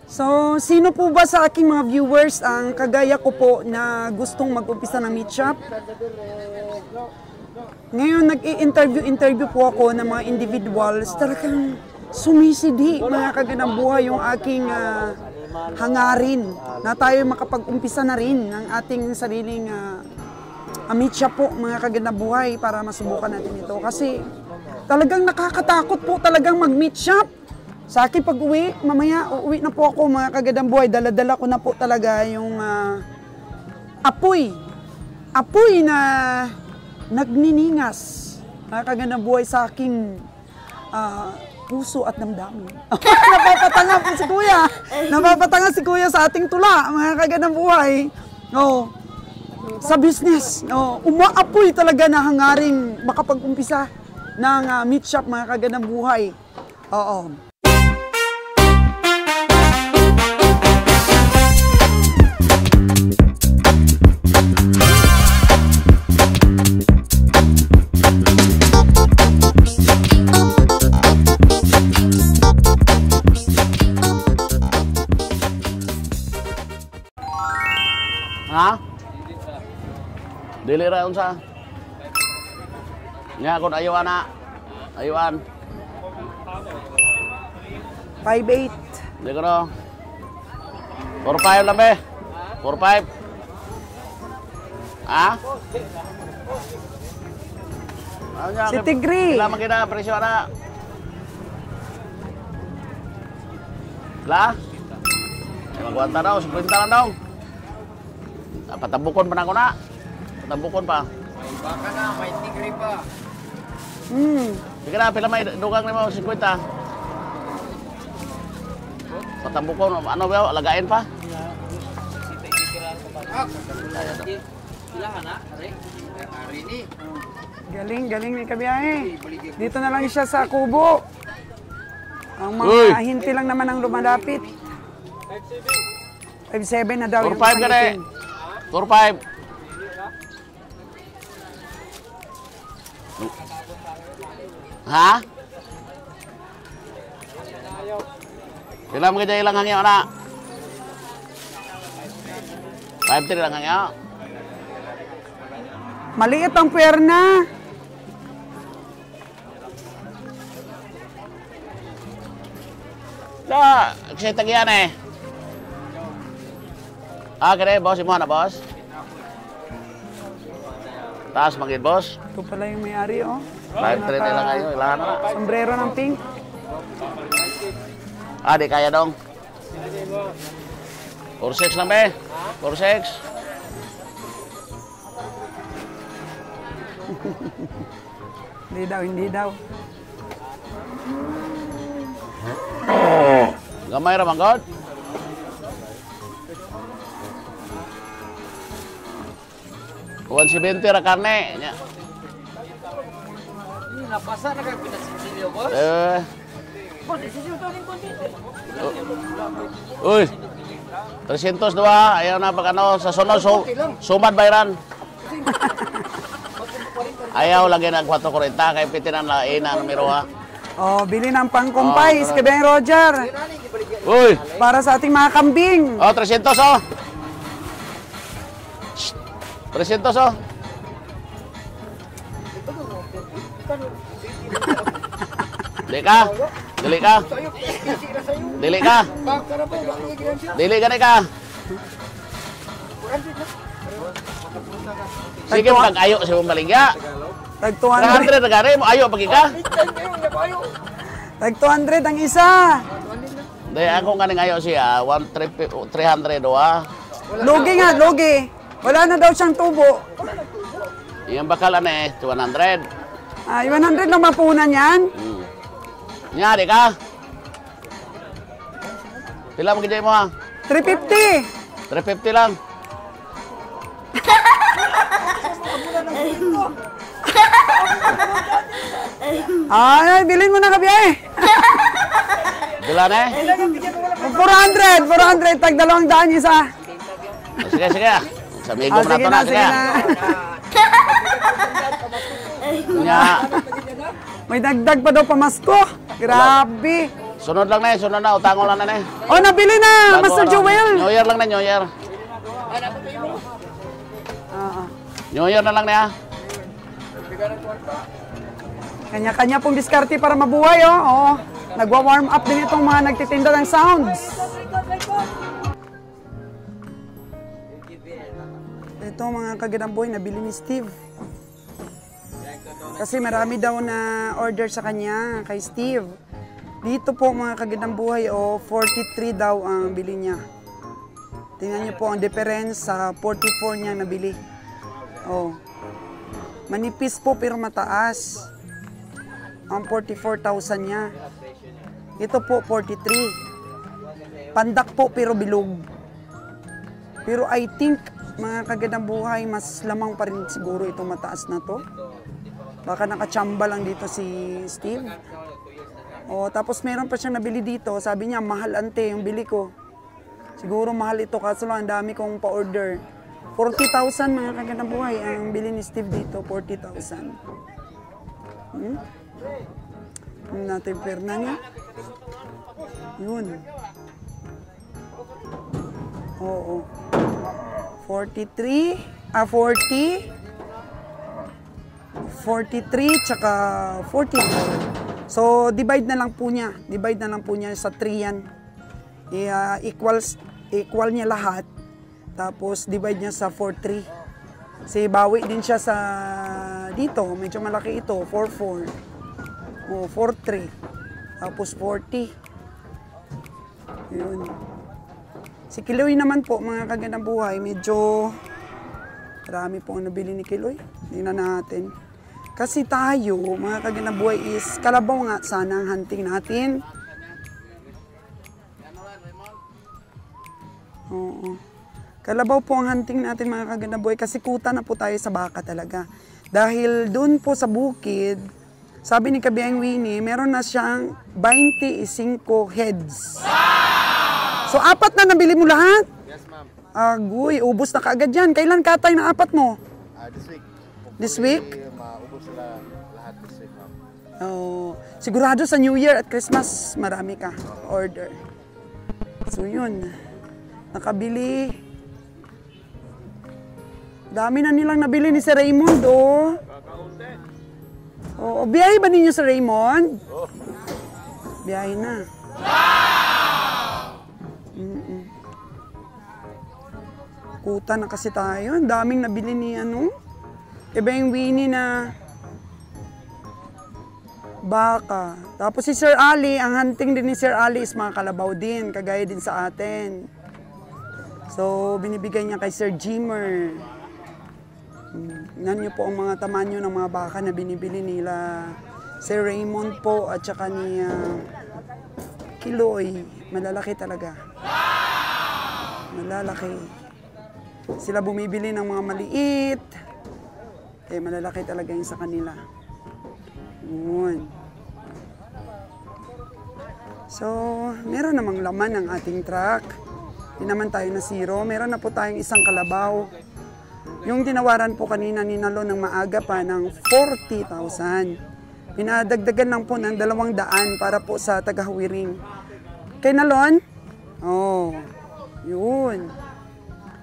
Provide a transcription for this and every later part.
So, sino po ba sa aking mga viewers ang kagaya ko po na gustong mag-umpisa ng meat shop? Ngayon, nag-i-interview po ako ng mga individuals. Talagang sumisidhi, mga kaganang buhay, yung aking hangarin na tayo makapag-umpisa na rin ng ating sariling meat shop po, mga kaganang buhay, para masubukan natin ito. Kasi talagang nakakatakot po talagang mag-meat shop. Sa akin pag-uwi, mamaya uuwi na po ako, mga kagadang buhay. Dala-dala ko na po talaga yung apoy. Apoy na nagniningas, mga kagadang buhay, sa aking puso at damdamin. Napapatanga po si Kuya. Napapatanga si Kuya sa ating tula, mga kagadang buhay. Oh, sa business, umaapoy talaga na hangaring makapag-umpisa ng meat shop, mga kagadang buhay. Oo. Ha? Dili ra unsa? Nya kun ayuan na. Ayuan. 5'8". Di ko no. 4-5 lang be. 4-5. Ha? Si Tigri. Kailangan kita presyo na. La? Ay magwanta daw, 50 lang daw. Patabukon pa na ako na. Patabukon pa. May baka na, may tigri pa. Sige na, pila may dugang na mo, 50. Patabukon, ano ba, lagain pa? Silahan na, hari ni. Galing, galing ni Kabiyahe. Dito na lang siya sa kubo. Ang mga hinti lang naman ang lumalapit. 5'7" na daw yung 4-5 ka na eh. 4-5. Ha? Sila mo kaya ilang hangyo na? 5-3 lang hangyo. Maliit ang perna. Da, kasi tagyan eh. Kaya boss, imo na boss. Taas magid boss. Ito pala yung may-ari, oh. 5-3 lang kayo, ilahan na. Sombrero ng pink. Di kaya dong. 4-6 lang be. 4-6. Hindi daw, hindi daw. Gamay ra manggod. Kuwan si 20 ra karne. Napasa na kayo pinasinsilyo, boss? Boss, isinsilyo to rin konti. Uy. 300 dua, ayaw na pag ano sa sunod sumad bayran. Ayaw lagi ng 440 kay pitinan la ina numero ha. Oh, bili ng pangkumpay, si Kabiyahe Roger. Uy. Para sa ating mga kambing. 300 oh. 300 oh. Dili ka. Dili ka. Dili ka. Dili ka ni ka. Sige mo kag-ayo sa mong baligya. Tag 300 200. na gari mo ayo pagi ka. Tag 200 ang isa. Dahil ako nga ayo siya, 300 doa. Lugi nga, lugi. Wala na daw siyang tubo. Yung bakalan eh, 100. 100 lang mapunan yan. Nyari ka. Pila mo gijay mo ha? 350. 350 lang. Ay, bilhin mo na Kabiyahe. Dila na eh. 400, tag 200 isa. Sige, sige. Sa migo mo na ito na, sige. Nya. May dagdag pa daw pamasko. Grabe. Sunod lang na, sunod na. Utangon lang na. Oh, nabili na, Master Joel. New Year lang na, New Year. New Year na lang na. Kanya-kanya pong diskarte para mabuhay, oh. Oh. Nagwa-warm up din itong mga nagtitinda ng sounds. Ito mga kagandang buhay, nabili ni Steve. Kasi marami daw na order sa kanya, kay Steve. Dito po mga kagandang buhay, oh, 43 daw ang bili niya. Tingnan niyo po ang difference sa 44 niya nabili. Oh. Manipis po pero mataas. Ang 44,000 niya. Ito po 43. Pandak po pero bilog. Pero I think mga kagandang buhay, mas lamang pa rin siguro itong mataas na to. Baka nakachamba lang dito si Steve. O, tapos meron pa siyang nabili dito. Sabi niya, mahal ante yung bili ko. Siguro mahal ito kaso lang ang dami kong pa-order. 40,000 mga kagandang buhay ang bili ni Steve dito. 40,000. Ano natin perna niya? Yun. Oo. 43, 40, 43, tsaka 44. So, divide na lang po niya. Divide na lang po niya sa 3 yan. Equal niya lahat. Tapos, divide niya sa 4-3. Kasi bawi din siya sa dito. Medyo malaki ito. 4-4. O, 4-3. Tapos, 40. Yun. Si Kiloy naman po, mga kagandang buhay, medyo marami po ang nabili ni Kiloy. Tingnan natin. Kasi tayo, mga kagandang buhay, is kalabaw nga sana ang hunting natin. Oo. Kalabaw po ang hunting natin, mga kagandang buhay, kasi kuta na po tayo sa baka talaga. Dahil doon po sa bukid, sabi ni Kabiang Winnie, meron na siyang 25 heads. So, 4 na nabili mo lahat? Yes, ma'am. Agoy, ubos na kaagad yan. Kailan katay na 4 mo? This week. This week? Maubos sila lahat this week, ma'am. Oh, sigurado sa New Year at Christmas, marami ka order. So, yun. Nakabili. Dami na nilang nabili ni Sir Raymond, oh. Oh, biyahe ba ninyo sa Raymond? Biyahe na. Kuta na kasi tayo. Ang daming nabili ni iba yung Winnie na baka. Tapos si Sir Ali, ang hunting din ni Sir Ali is mga kalabaw din. Kagaya din sa atin. So, binibigay niya kay Sir Jimmer. Nan niyo po ang mga tamanyo ng mga baka na binibili nila Sir Raymond po at saka ni Kiloy. Malalaki talaga. Malalaki. Sila bumibili ng mga maliit. Eh, malalaki talaga yung sa kanila. Yun. So, meron namang laman ang ating truck. Hindi naman tayo na zero. Meron na po tayong isang kalabaw. Yung tinawaran po kanina ni Nalon ng maaga pa ng 40,000. Pinadagdagan lang po ng 200 para po sa tagahuwiring. Kay Nalon? Oh, yun.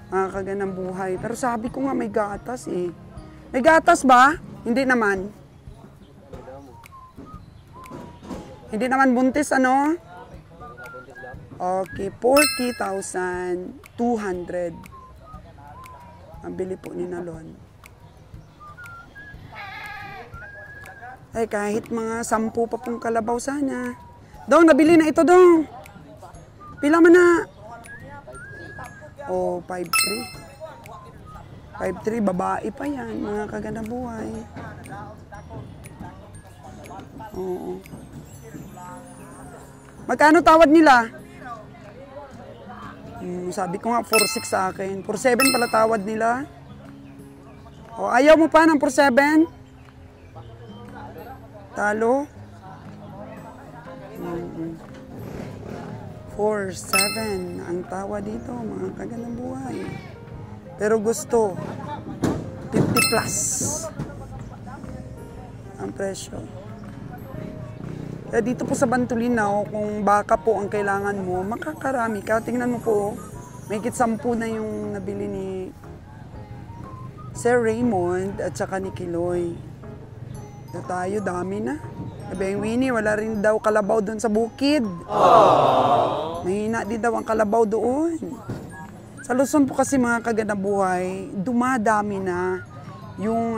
Mga kagandang buhay. Pero sabi ko nga may gatas eh. May gatas ba? Hindi naman. Hindi naman buntis, ano? Okay, 40,200. Ang bili po ni Nalon. Ay, kahit mga 10 pa pong kalabaw sana. Dong, nabili na ito, Dong. Pila man na? Oh, 5'3". 5'3", babae pa yan, mga kagandang buhay. Oo. Magkano tawad nila? Sabi ko nga, 4'6" sa akin. 4'7" pala tawad nila. O, ayaw mo pa ng 4'7"? Talo? 4'7" ang tawa dito, mga kagandang buhay. Pero gusto, 50 plus ang presyo. Kaya dito po sa Bantulinaw, kung baka po ang kailangan mo, makakarami ka. Tingnan mo po, may 10 na yung nabili ni Sir Raymond at saka ni Kiloy. Ito tayo, dami na. Sabi yung Winnie, wala rin daw kalabaw doon sa bukid. Mahina din daw ang kalabaw doon. Sa Luzon po kasi mga kaganabuhay, dumadami na yung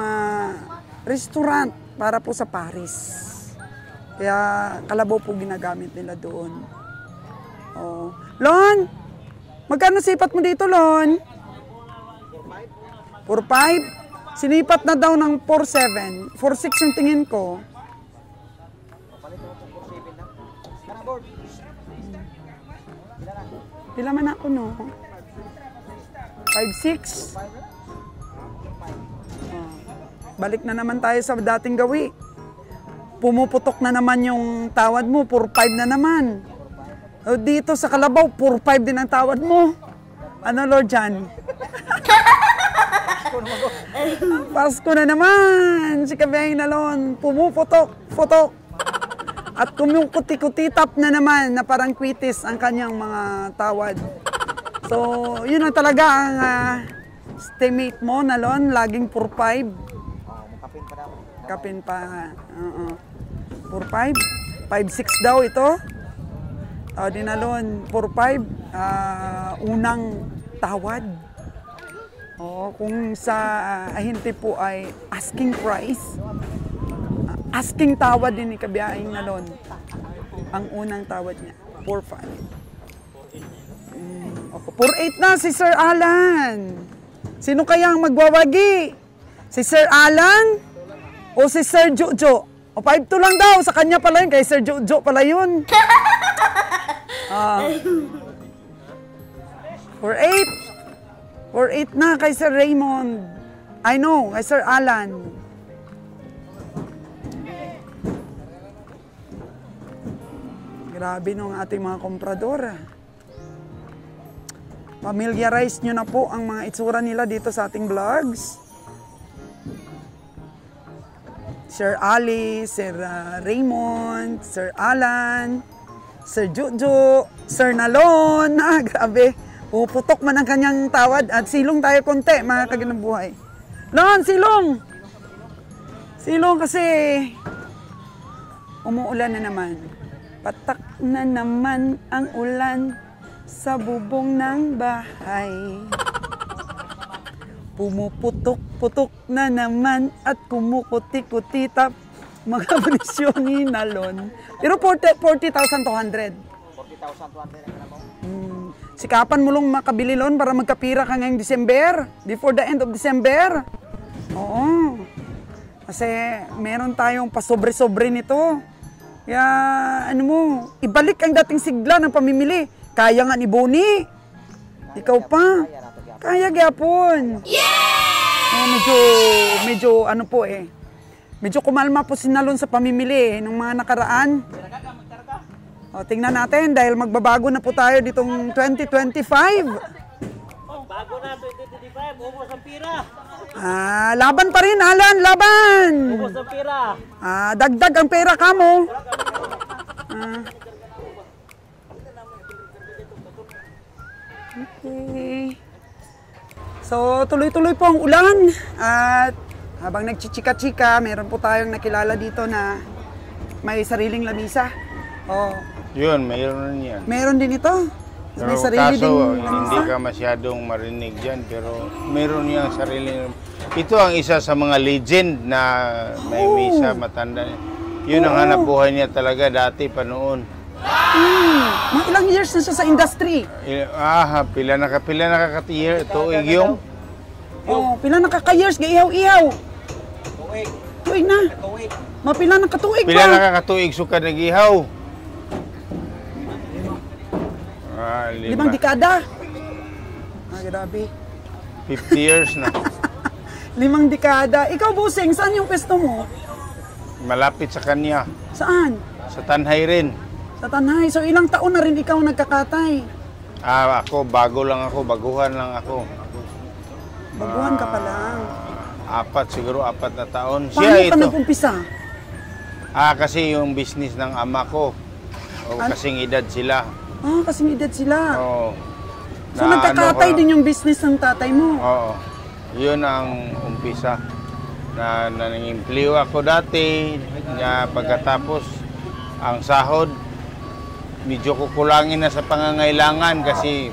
restaurant para po sa Paris. Kaya kalabaw po ginagamit nila doon. Oh. Lon, magkano sipat mo dito, Lon? 4.5? Sinipat na daw ng 4.7. 4.6 yung tingin ko. Pila man ako, no? 5.6? Balik na naman tayo sa dating gawi. Pumuputok na naman yung tawad mo, 4.5 na naman. O dito sa Kalabaw, 4.5 din ang tawad mo. Ano, Lord Jan? Pasko na naman. Si Kabiyahing Nalon, pumuputok. At kumukuti-kutitap na naman na parang kwitis ang kanyang mga tawad. So, yun na talaga ang estimate mo, Nalon, laging 4.5. Kapin pa. 4.5? 5.6 daw ito. Dinalon, 4.5. Unang tawad. Kung sa ahente po ay asking price, asking tawad din ni Kabiyahing Nalon. Ang unang tawad niya, 4.5. 4.8 na si Sir Alan. Sino kaya ang magwawagi? Si Sir Alan o si Sir Jojo? O 5-2 lang daw, sa kanya pala yun, kay Sir Jojo pala yun. 4.8. 4.8 na kay Sir Raymond. I know, kay Sir Alan. Grabe nung ating mga komprador. Familiarize nyo na po ang mga itsura nila dito sa ating vlogs. Sir Ali, Sir Raymond, Sir Alan, Sir Jojo, Sir Nalon. Grabe. Puputok man ang kanyang tawad at silong tayo konti, mga kaganabuhay. Lon, silong! Silong kasi umuulan na naman. Patak na naman ang ulan sa bubong ng bahay. Pumuputok-putok na naman at kumukuti-kutitap mga presyo ni Nalon. Pero 40,200. 40,200 sikapan mo lang makabili Lon para magkapira ka ngayong December. Before the end of December. Oo. Kasi meron tayong pasobre-sobre nito. Kaya ano mo, ibalik ang dating sigla ng pamimili. Kaya nga ni Bonnie. Ikaw pa. Kaya gyapon. Medyo ano po eh. Medyo kumalma po si Nalon sa pamimili nung mga nakaraan. Tingnan natin dahil magbabago na po tayo ditong 2025. Bago na 2025, ubos ang pira. Laban pa rin, Alan, laban. Ubos ang pira. Dagdag ang pera ka mo. Okay. So, tuloy-tuloy po ang ulan. At habang nagchichika-chika, meron po tayong nakilala dito na may sariling lamisa. Yun, mayroon yan. Meron din ito. Pero May sarili kaso, ding hindi lamisa. ka masyadong marinig dyan, pero meron yung sarili. Ito ang isa sa mga legend na may misa matanda. Yun ang hanap buhay niya talaga dati pa noon. Mga ilang years na siya sa industry. Pila nakakatiyer. Tuig yung. Pila nakaka-years, gaihaw-ihaw. Tuig na. Mapila ng katuig Pila pa. nakakatuig suka nagihaw. 5 dekada. Grabe. 50 years na. 5 dekada. Ikaw, Busing, saan yung pwesto mo? Malapit sa kanya. Saan? Sa Tanhay rin. Sa Tanhay. So, ilang taon na rin ikaw nagkakatay? Ako, baguhan lang ako. Baguhan ka pa lang. 4 na taon. Paano ka nag-umpisa? Kasi yung business ng ama ko, kasing edad sila. Kasing edad sila. Oo. So nagkakatay din yung business ng tatay mo? Oo. Yun ang umpisa. Nang-empleo ako dati, pagkatapos ang sahod, medyo kukulangin na sa pangangailangan kasi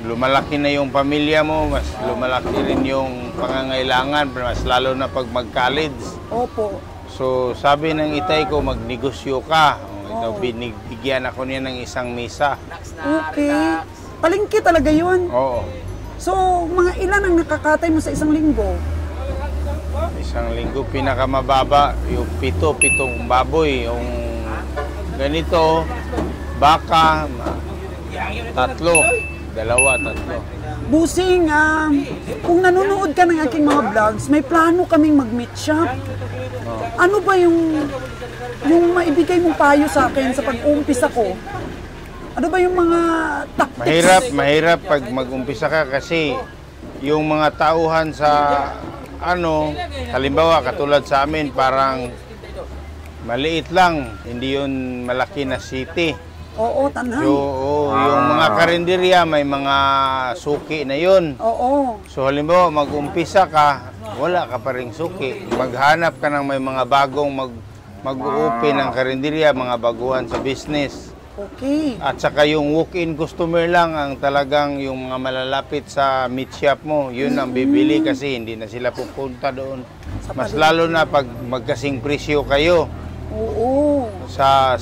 lumalaki na yung pamilya mo, mas lumalaki rin yung pangangailangan, mas lalo na pag mag-college. Opo. So sabi ng itay ko, magnegosyo ka. Ito, binigyan ako niya ng isang misa. Okay. Palengke talaga yun? Oo. So, mga ilan ang nakakatay mo sa isang linggo? Isang linggo, pinakamababa, yung pitong baboy. Yung ganito, baka, dalawa, tatlo. Busing, kung nanonood ka ng aking mga vlogs, may plano kaming mag-meet shop. Ano ba yung maibigay mong payo sa akin sa pag-uumpisa ko? Ano ba yung mga tactics? Mahirap pag mag-umpisa ka kasi yung mga tauhan sa halimbawa katulad sa amin parang maliit lang, hindi yun malaki na city. Oo, tanay. Yung mga karinderya may mga suki na yun. Oo. So halimbawa mag-umpisa ka, wala ka pa ring suki. Maghanap ka ng may mga bagong mag-open ng karinderya, mga baguhan sa business. Okay. At saka yung walk-in customer lang ang talagang yung mga malalapit sa meat shop mo, yun ang bibili kasi hindi na sila pupunta doon. Mas lalo na pag magkasing presyo kayo. Oo. Sa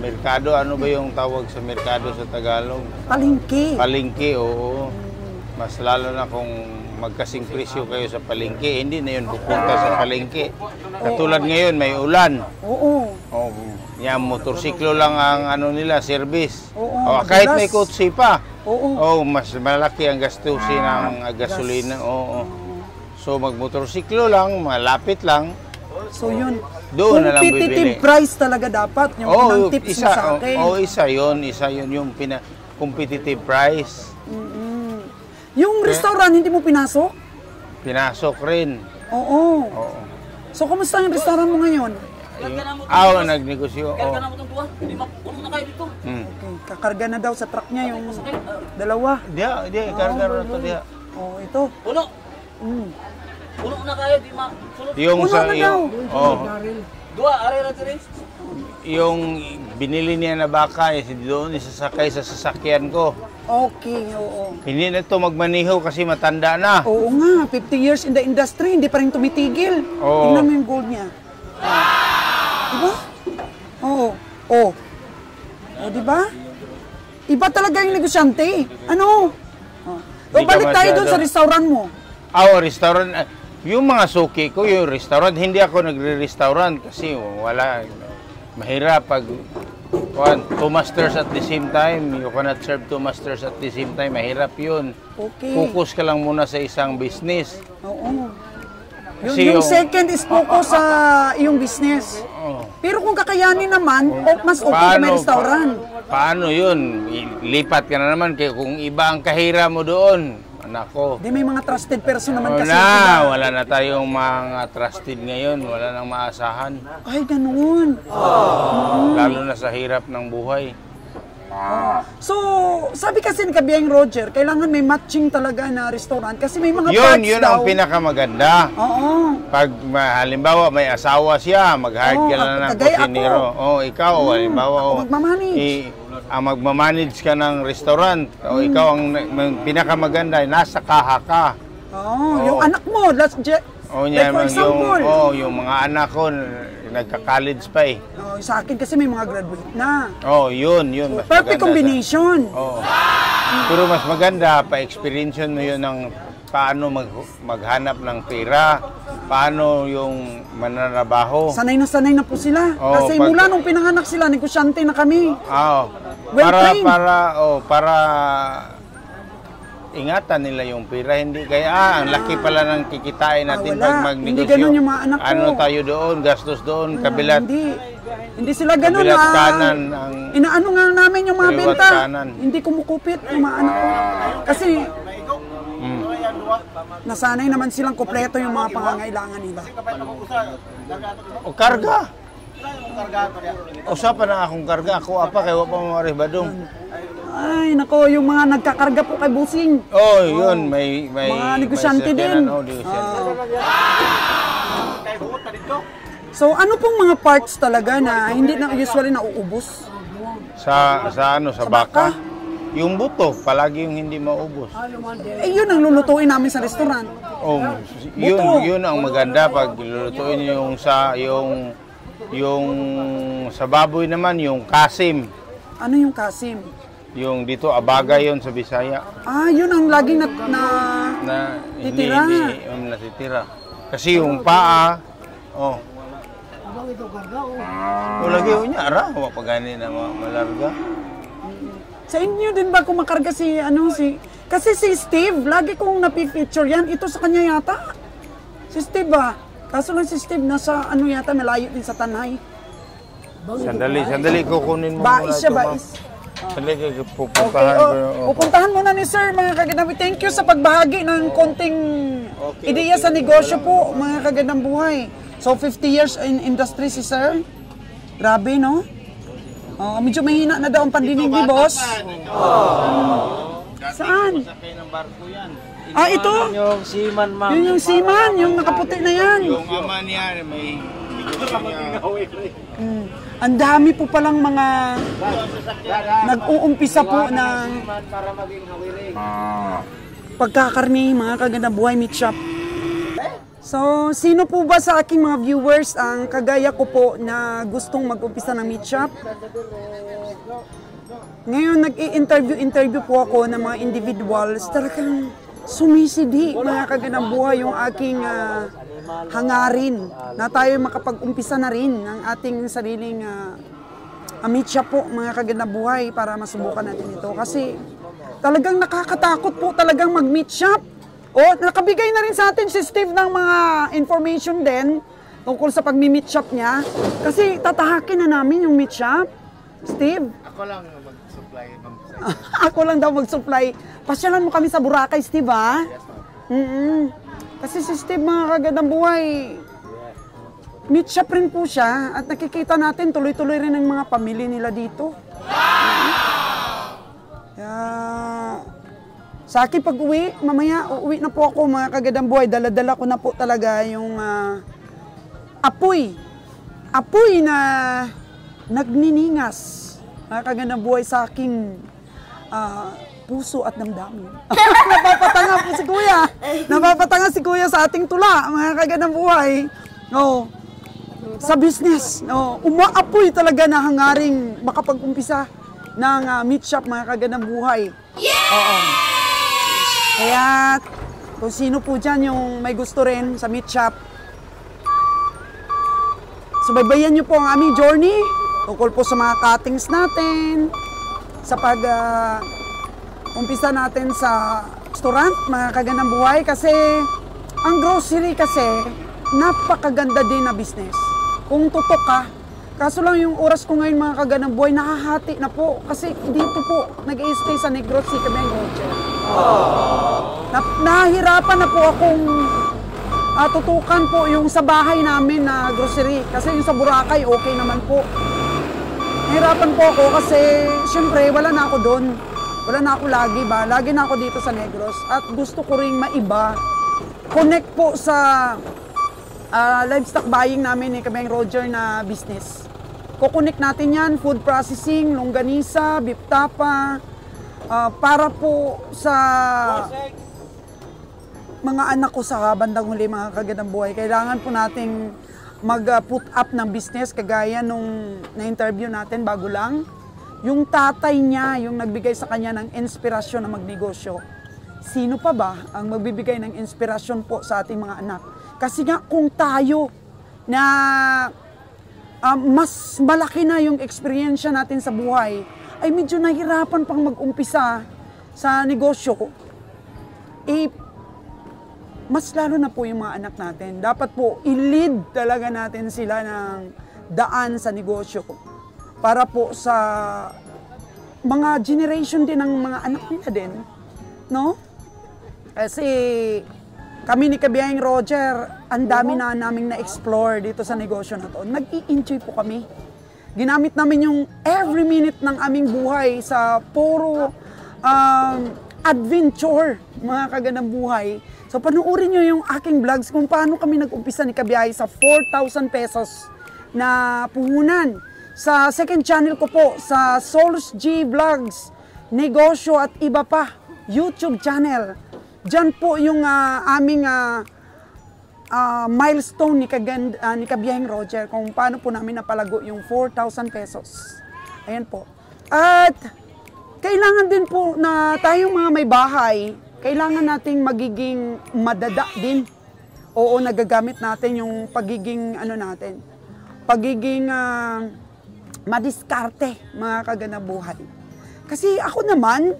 merkado, ano ba yung tawag sa merkado sa Tagalog? Palengke. Palengke, oo. Mas lalo na kung magkasing presyo kayo sa palengke, hindi na yun pupunta sa palengke. Katulad ngayon, may ulan. Oo. Yan, motorsiklo lang ang nila, service. Oo, Kahit may kotse pa. Oo. Mas malaki ang gastusin ng gasolina. Oo. So magmotorsiklo lang, malapit lang. So yun. Doon na lang bibili. Competitive price talaga dapat. Yung pinang tips mo sa akin. Isa yun yung competitive price. Yung restaurant, hindi mo pinasok? Pinasok rin. Oo. So, kumusta yung restaurant mo ngayon? Nagnegosyo. Karga na mo itong duwa. Puno na kayo dito. Okay. Kakarga na daw sa truck niya yung dalawa. Di, karga na ito diya. Ito. Puno. Puno na kayo. Di masulot. Yung Puno na daw. Dua, are na tiris. Yung binili niya na baka, doon isasakay sa sasakyan ko. Okay, oo. Hindi na ito magmaniho kasi matanda na. Oo nga, 50 years in the industry, hindi pa rin tumitigil. Oo. Tingnan mo yung gold niya. Diba? Oo. Diba? Iba talaga yung negosyante. Ano? Di ka Balik tayo doon masyado. sa restaurant mo. Restaurant. Yung mga suki ko, yung restaurant, hindi ako nagre-restaurant kasi wala. Mahirap pag two masters at the same time. You cannot serve two masters at the same time. Mahirap yun. Okay. Focus ka lang muna sa isang business. Oo. Kasi Yung second is focus sa iyong business. Pero kung kakayanin naman, mas okay ka may restaurant. Paano yun? Lipat ka na naman. Kaya kung iba ang kahira mo doon, nako. Di may mga trusted person naman kasi. Wala na tayong mga trusted ngayon. Wala nang maasahan. Ay, ganun. Lalo na sa hirap ng buhay. So, sabi kasi ni Kabiyang Roger, kailangan may matching talaga na restaurant kasi may mga Yun parts daw. ang pinakamaganda. Oo. Pag halimbawa may asawa siya, mag-hire ka na ng kagaya kusinero. Ikaw, halimbawa, Ako magmamanage. ang magmamanage ka ng restaurant, ikaw ang pinakamaganda, nasa kaha ka. Yung anak mo, like for example. Yung mga anak ko, nagka-college pa eh. Sa akin kasi may mga graduate na. Yun. Mas Perfect maganda combination. Pero mas maganda, pa-experience mo yun ng paano maghanap ng pera, paano yung mananabaho. Sanay na po sila. Kasi mula nung pinanganak sila, negosyante na kami. Para ingatan nila yung pera, hindi kaya ang laki pala ng kikitain natin pag magnegosyo. Hindi ganun yung mga anak ko. Ano tayo doon, gastos doon, kabilat. Hindi sila ganun. Kabilat kanan ang inaano nga namin yung mga kaliwat benta. kanan. Hindi kumukupit yung mga anak ko. Kasi Nasanay naman silang kompleto yung mga pangangailangan nila. O karga. Usapan na akong karga. Ako apa kay wa pa mamarih badong. Ay, nako, yung mga nagkakarga po kay Busing. Oh, yun. May Mga negosyante may din. sakyanan, oh, negosyante. So, ano pong mga parts talaga na hindi na usually nauubos? Sa Sa baka. baka? Yung buto, palagi yung hindi maubos. Eh, yun ang lulutuin namin sa restaurant. Oh, Buto. yun ang maganda pag lulutuin yung sa baboy naman yung kasim. Ano yung kasim? Yung dito abaga yon sa Bisaya Ah, yun ang laging na titira. hindi natitira. Kasi yung paa, oh. Lagi yun niya, ara, wa pa gani na malarga. Sa inyo din ba kumakarga kasi si Steve, lagi kong napipicture yan. Ito sa kanya yata. Si Steve ba? Kaso lang si Steve nasa yata, malayo din sa Tanay. Sandali, kukunin mo Bais siya, muna ito, bais. ma'am. Sandali, Okay, pupuntahan ko. pupuntahan muna ni Sir, mga kagandang. Thank you sa pagbahagi ng konting ideya sa negosyo po, mga kagandang buhay. So, 50 years in industry si Sir. Grabe, no? Medyo mahina na daw ang pandinig ni boss. Saan? Ah, ito? Yung seaman, ma'am. Yun yung seaman, yung nakaputi na yan. Yung ama niya, may negosyo niya. Ang dami po palang mga nag-uumpisa po ng Para maging hawiring. pagkakarni, mga kagandang buhay meat shop. So, sino po ba sa aking mga viewers ang kagaya ko po na gustong mag-umpisa ng meat shop? Ngayon, nag-i-interview po ako ng mga individuals. Talagang sumisidi, mga kagandang buhay, yung aking hangarin na tayo makapag-umpisa na rin ng ating sariling meat shop po, mga kagandang buhay, para masubukan natin ito. Kasi talagang nakakatakot po talagang mag-meat shop. Nakabigay na rin sa atin si Steve ng mga information din tungkol sa pag-meat shop niya. Kasi tatahakin na namin yung meat shop. Steve? Ako lang mag-supply. Ako lang daw mag-supply. Pasyalan mo kami sa Boracay, Steve, ha? Yes, ma'am. Kasi si Steve, mga kagandang buhay, meat shop rin po siya. At nakikita natin, tuloy-tuloy rin ang mga pamilya nila dito. Kaya, sa akin pag-uwi, mamaya uuwi na po ako, mga kagandang buhay. Dala-dala ko na po talaga yung apoy. Apoy na nagniningas, mga kagandang buhay, sa aking puso at damdamin. Napapatanga po si Kuya. Napapatanga si Kuya sa ating tula, mga kagandang buhay. Sa business, umaapoy talaga na hangaring makapag-umpisa ng meat shop, mga kagandang buhay. Kaya, kung sino po dyan yung may gusto rin sa meat shop, subaybayan nyo po ang aming journey tungkol po sa mga cuttings natin, sa umpisa natin sa restaurant, mga kagandang buhay. Kasi ang grocery kasi napakaganda din na business kung tutok ka. Kaso lang yung oras ko ngayon, mga kagandang buhay, nakahati na po kasi dito po nag-i-stay sa Negros si Kabeng Roger. Nahihirapan na po akong tutukan po yung sa bahay namin na grocery kasi yung sa Boracay okay naman po. Nahirapan po ako kasi syempre wala na ako doon. Wala na ako lagi ba? Lagi na ako dito sa Negros at gusto ko ring maiba. Connect po sa livestock buying namin ni Kabeng Roger na business. Kukonek natin yan, food processing, longganisa, beef tapa, para po sa mga anak ko sa bandang huli, mga kagandang buhay. Kailangan po nating mag-put up ng business kagaya nung na-interview natin bago lang. Yung tatay niya, yung nagbigay sa kanya ng inspirasyon na magnegosyo. Sino pa ba ang magbibigay ng inspirasyon po sa ating mga anak? Kasi nga kung tayo na mas malaki na yung experience natin sa buhay, ay medyo nahirapan pang mag-umpisa sa negosyo, mas lalo na po yung mga anak natin. Dapat po i-lead talaga natin sila ng daan sa negosyo para po sa mga generation din ng mga anak nila din, no? Kasi kami ni Kabiyahing Roger, ang dami na naming na-explore dito sa negosyo na to. Nag-i-enjoy po kami. Ginamit namin yung every minute ng aming buhay sa puro adventure, mga kagandang buhay. So panuorin nyo yung aking vlogs kung paano kami nag-umpisa ni Kabiyahe sa 4,000 pesos na puhunan. Sa second channel ko po, sa Solus G Vlogs, Negosyo at iba pa, YouTube channel. Diyan po yung aming milestone ni Kabiyahing Roger kung paano po namin napalago yung 4,000 pesos. Ayan po. At kailangan din po na tayong mga may bahay, kailangan nating magiging madada din. Oo, nagagamit natin yung pagiging natin, pagiging madiskarte, mga kagandang buhay. Kasi ako naman,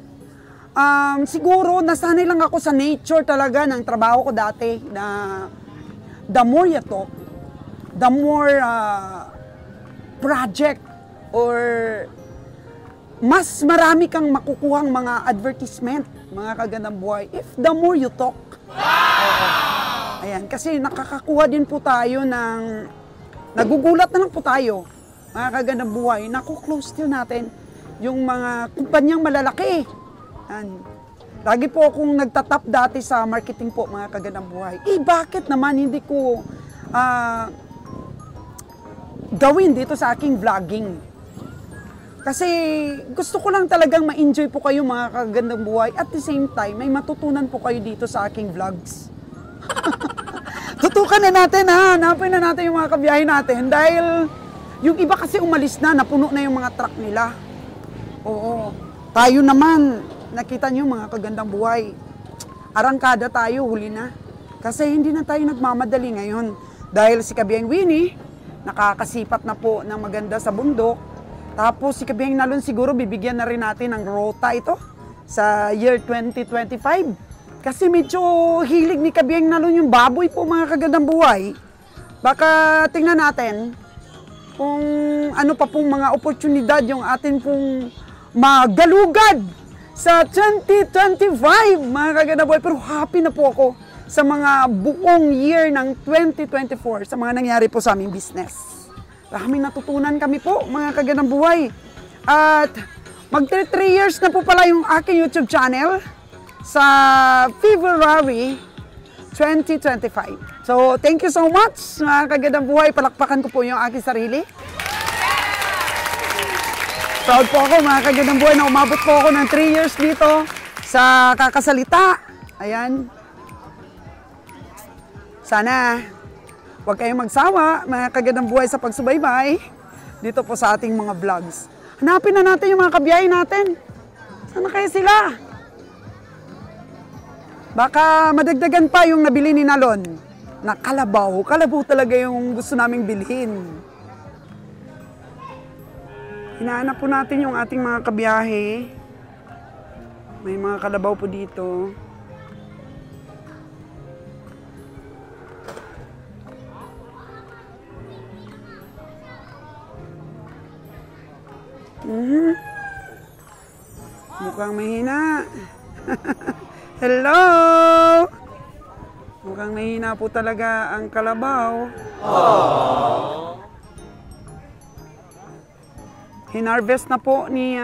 siguro nasanay lang ako sa nature talaga ng trabaho ko dati na the more you talk, the more project or mas marami kang makukuhang mga advertisement, mga kagandang buhay, if the more you talk. Wow! Ayan, kasi nakakakuha din po tayo ng, nagugulat na lang po tayo, mga kagandang buhay, naku-close deal natin yung mga kumpanyang malalaki. Ayan. Lagi po akong nagtatap dati sa marketing po, mga kagandang buhay. Bakit naman hindi ko gawin dito sa aking vlogging? Kasi gusto ko lang talagang ma-enjoy po kayo, mga kagandang buhay. At the same time, may matutunan po kayo dito sa aking vlogs. Tutukan na natin hanapin na natin yung mga kabiyahe natin. Dahil yung iba kasi umalis na, napuno na yung mga truck nila. Oo. Tayo naman, nakita nyo mga kagandang buhay. Arangkada tayo, huli na. Kasi hindi na tayo nagmamadali ngayon. Dahil si Kabiyahing Winnie, nakakasipat na po ng maganda sa bundok. Tapos si Kabiyahing Nalon siguro bibigyan na rin natin ng rota ito sa year 2025. Kasi medyo hilig ni Kabiyahing Nalon yung baboy po, mga kagandang buhay. Baka tingnan natin kung ano pa pong mga oportunidad yung atin pong magalugad sa 2025, mga kagandang buhay. Pero happy na po ako sa mga buong year ng 2024 sa mga nangyari po sa aming business. Maraming natutunan kami po, mga kagandang buhay. At mag-3 years na po pala yung aking YouTube channel sa February 2025. So, thank you so much, mga kagandang buhay. Palakpakan ko po yung aking sarili. Proud po ako, mga kagandang buhay, na umabot po ako ng 3 years dito sa kakasalita. Ayan. Sana huwag kayong magsawa, mga kagandang buhay, sa pagsubaybay dito po sa ating mga vlogs. Hanapin na natin yung mga kabiyahe natin. Sana kaya sila? Baka madagdagan pa yung nabili ni Nalon na kalabaw. Kalabaw talaga yung gusto naming bilhin. Hinahanap po natin yung ating mga kabiyahe. May mga kalabaw po dito. Mukhang mahina. Hello! Mukhang mahina po talaga ang kalabaw. Aww. Hinarvest na po ni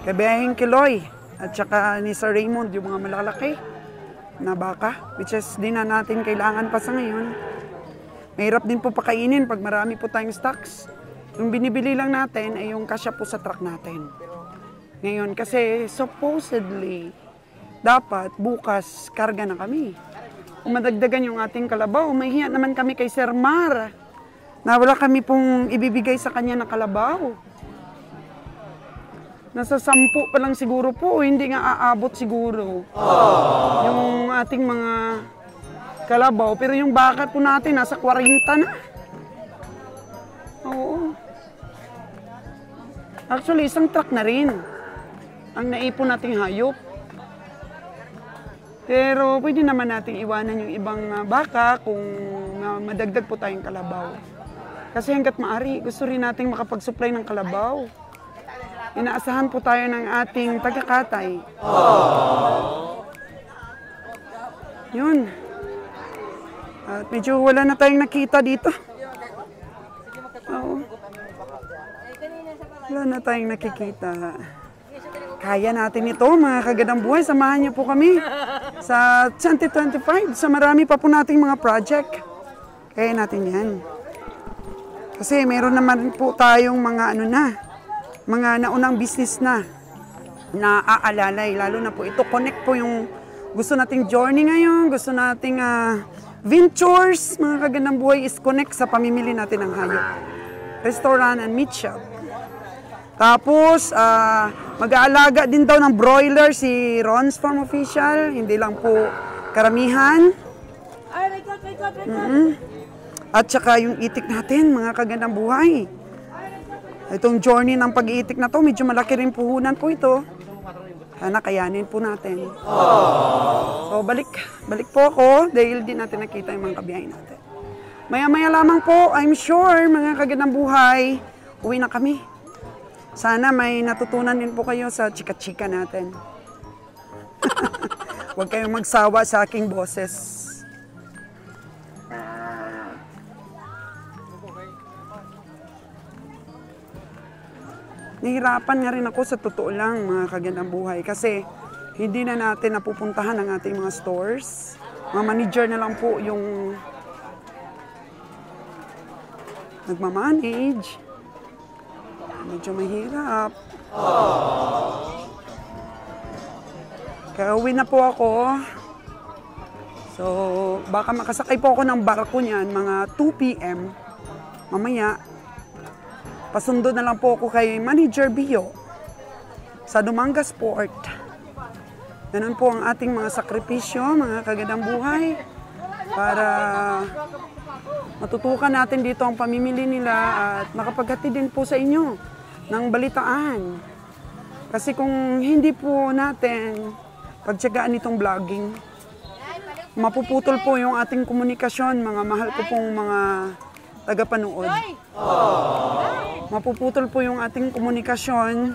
Kabiyahing Kiloy at saka ni Sir Raymond yung mga malalaki na baka, which is di na natin kailangan pa sa ngayon. Mahirap din po pakainin pag marami po tayong stocks. Yung binibili lang natin ay yung kasya po sa truck natin. Ngayon, kasi supposedly, dapat bukas karga na kami. Kung madagdagan yung ating kalabaw, mahihiya naman kami kay Sir Mar na wala kami pong ibibigay sa kanya na kalabaw. Nasa 10 pa lang siguro po, hindi nga aabot siguro yung ating mga kalabaw. Pero yung baka po natin, nasa 40 na. Oo. Actually, isang truck na rin ang naipon nating hayop. Pero pwede naman nating iwanan yung ibang baka kung madagdag po tayong kalabaw. Kasi hanggat maaari, gusto rin nating makapag-supply ng kalabaw. Inaasahan po tayo ng ating pagkakatay. Yun. At medyo wala na tayong nakita dito. Oo. Wala na tayong nakikita. Kaya natin ito, mga kagandang buhay. Samahan niyo po kami sa 2025. Sa marami pa po nating mga project. Kaya natin yan. Kasi meron naman po tayong mga mga naunang business na aalalay. Lalo na po ito, connect po yung gusto nating journey ngayon, gusto nating ventures, mga kagandang buhay, is connect sa pamimili natin ng hayop. Restaurant and meat shop. Tapos, mag-aalaga din daw ng broiler si Ron's Farm Official. Hindi lang po karamihan. At saka yung itik natin, mga kagandang buhay. Itong journey ng pag-iitik na to, medyo malaki rin puhunan po ito. Sana kayanin po natin. So, balik po ako dahil di natin nakita yung mga kabiyahin natin. Maya-maya lamang po, I'm sure, mga kagandang buhay, uwi na kami. Sana may natutunan din po kayo sa chika-chika natin. Huwag kayong magsawa sa aking boses. Nahihirapan nga rin ako sa totoo lang, mga kagandang buhay, kasi hindi na natin napupuntahan ang ating mga stores. Mga manager na lang po yung nagmamanage. Medyo mahirap. Kaya uwi na po ako. So, baka makasakay po ako ng barko niyan, mga 2 p.m. Mamaya, pasundo na lang po ako kay Manager Bio sa Dumangas Port. Ganun po ang ating mga sakripisyo, mga kagandang buhay, para matutukan natin dito ang pamimili nila at makapaghatid din po sa inyo ng balitaan. Kasi kung hindi po natin pagtyagaan itong vlogging, mapuputol po yung ating komunikasyon, mga mahal ko pong mga tagapanood. Mapuputol po yung ating komunikasyon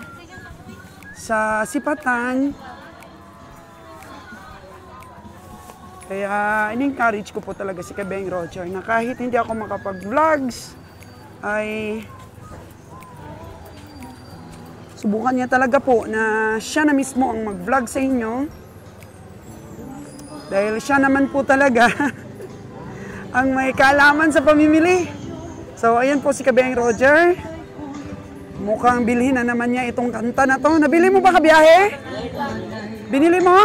sa sipatan. Kaya in-encourage ko po talaga si Kabeng Roger na kahit hindi ako makapag-vlogs, ay subukan niya talaga po na siya na mismo ang mag-vlog sa inyo. Dahil siya naman po talaga ang may kaalaman sa pamimili. So, ayan po si Kabeng Roger. Mukhang bilhin na naman niya itong kanta na to. Nabili mo ba, kabiyahe? Binili mo?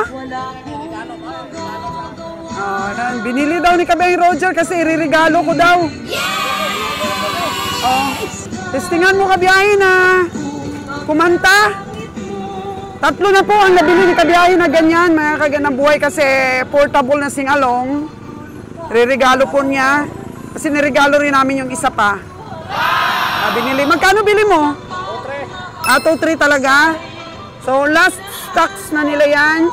Binili daw ni Kabeng Roger kasi iririgalo ko daw. Testingan mo, kabiyahe, na kumanta. 3 na po ang nabili ni kabiyahe na ganyan, mga kagandang buhay, kasi portable na sing-along. Iririgalo po niya. Kasi niregalo rin namin yung isa pa. Binili. Magkano bili mo? 2-3 talaga. So, last stocks na nila yan.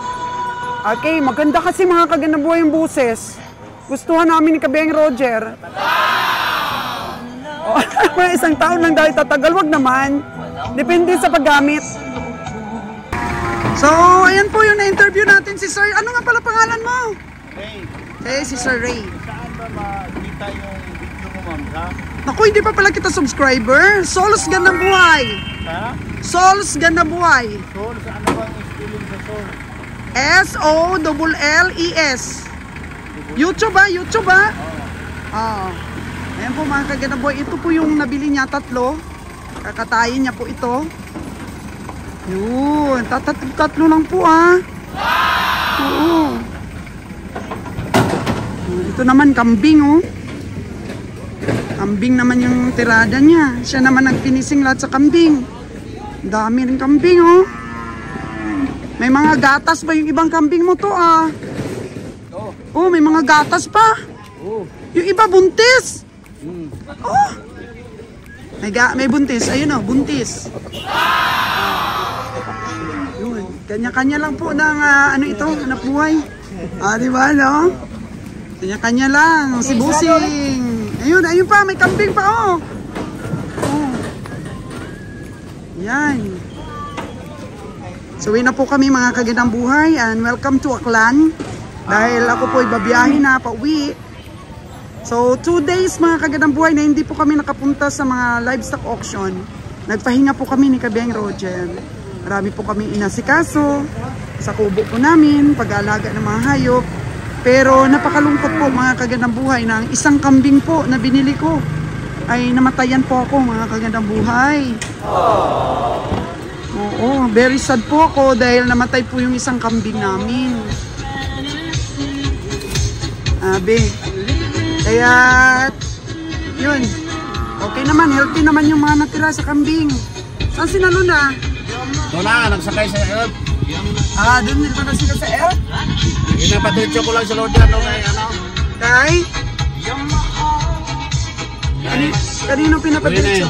Okay, maganda kasi mga kagandang buhay yung buses. Gustuhan namin ni Kabeng Roger. May 1 taon lang dahil tatagal. Wag naman. Depende sa paggamit. So, ayan po yung na-interview natin si Sir. Ano nga pala pangalan mo? Ray. Si Sir Ray. Saan ba makita yung video mo, ma'am? Ha? Naku, hindi pa pala kita subscriber. Sols Gandang Buhay. Ha? Sols Gandang Buhay. Soul, saan na bang spelling sa soul? S-O-L-L-E-S. YouTube ba? YouTube ba? Ayan po mga kagandang buhay. Ito po yung nabili niya, 3. Kakatayin niya po ito. Yun. 3 lang po Oo. Ito naman kambing Kambing naman yung tirada niya. Siya naman nagpinising lahat sa kambing. Dami rin kambing May mga gatas ba yung ibang kambing mo to may mga gatas pa. Yung iba buntis. May buntis. Ayun buntis. Yun. Kanya-kanya lang po ng ito, anak buhay. Di ba, no? Kanya-kanya lang. Si Busing. Ayun pa, may kambing pa, Yan. So, uwi na po kami mga kagandang buhay and welcome to Aklan. Dahil ako po babiyahin na, pauwi. So, 2 days mga kagandang buhay na hindi po kami nakapunta sa mga livestock auction. Nagpahinga po kami ni Kabeng Roger. Marami po kami inasikaso sa kubo po namin, pag-aalaga ng mga hayop. Pero napakalungkot po mga kagandang buhay na ang isang kambing po na binili ko ay namatayan po ako mga kagandang buhay. Oo, very sad po ako dahil namatay po yung isang kambing namin. Abe. Kaya, yun. Okay naman, healthy naman yung mga natira sa kambing. Saan si Luna? Doon na, nagsakay sa Earth. Doon nila na sila sa Earth. Inapatritso ko lang sa Lord yan, kay ano? Kay? Kanino pinapatritso?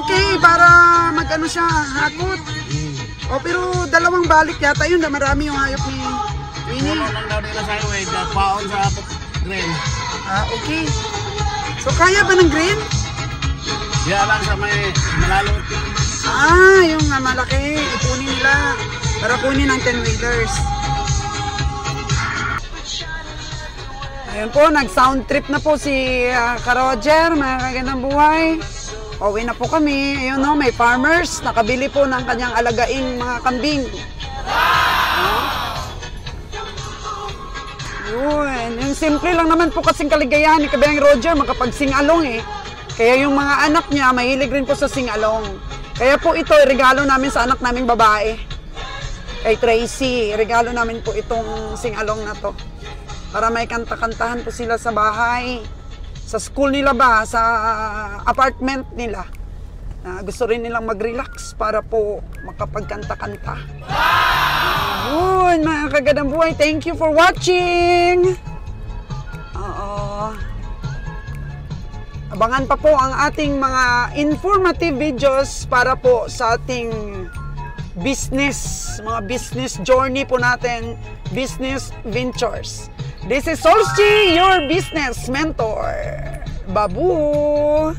Okay, para mag-ano siya, hakot. Pero dalawang balik yata yun, marami yung hayop ni Winnie. Puno lang daw nila sa highway, paon sa grain. Okay. So, kaya ba ng green? Diyan lang sa may malalo. Yung malaki, ipunin nila para kunin ng 10-wheelers. Ayun po, nag-sound trip na po si Ka-Roger, mga kagandang buhay. Pauwi na po kami. Ayun no, may farmers, nakabili po ng kanyang alagaing mga kambing. Yun, yung simple lang naman po kasing kaligayahan ni Kabeng Roger, makapag-sing-along eh. Kaya yung mga anak niya, mahilig rin po sa sing-along. Kaya po ito, regalo namin sa anak naming babae. Kay Tracy, regalo namin po itong sing-along na to. Para may kanta-kantahan po sila sa bahay. Sa school nila ba, sa apartment nila. Gusto rin nilang mag-relax para po makapagkanta-kanta. Yun, mga kagandang buhay. Thank you for watching. Abangan pa po ang ating mga informative videos para po sa ating business, mga business journey po natin, business ventures. This is Solschi, your business mentor. Babu!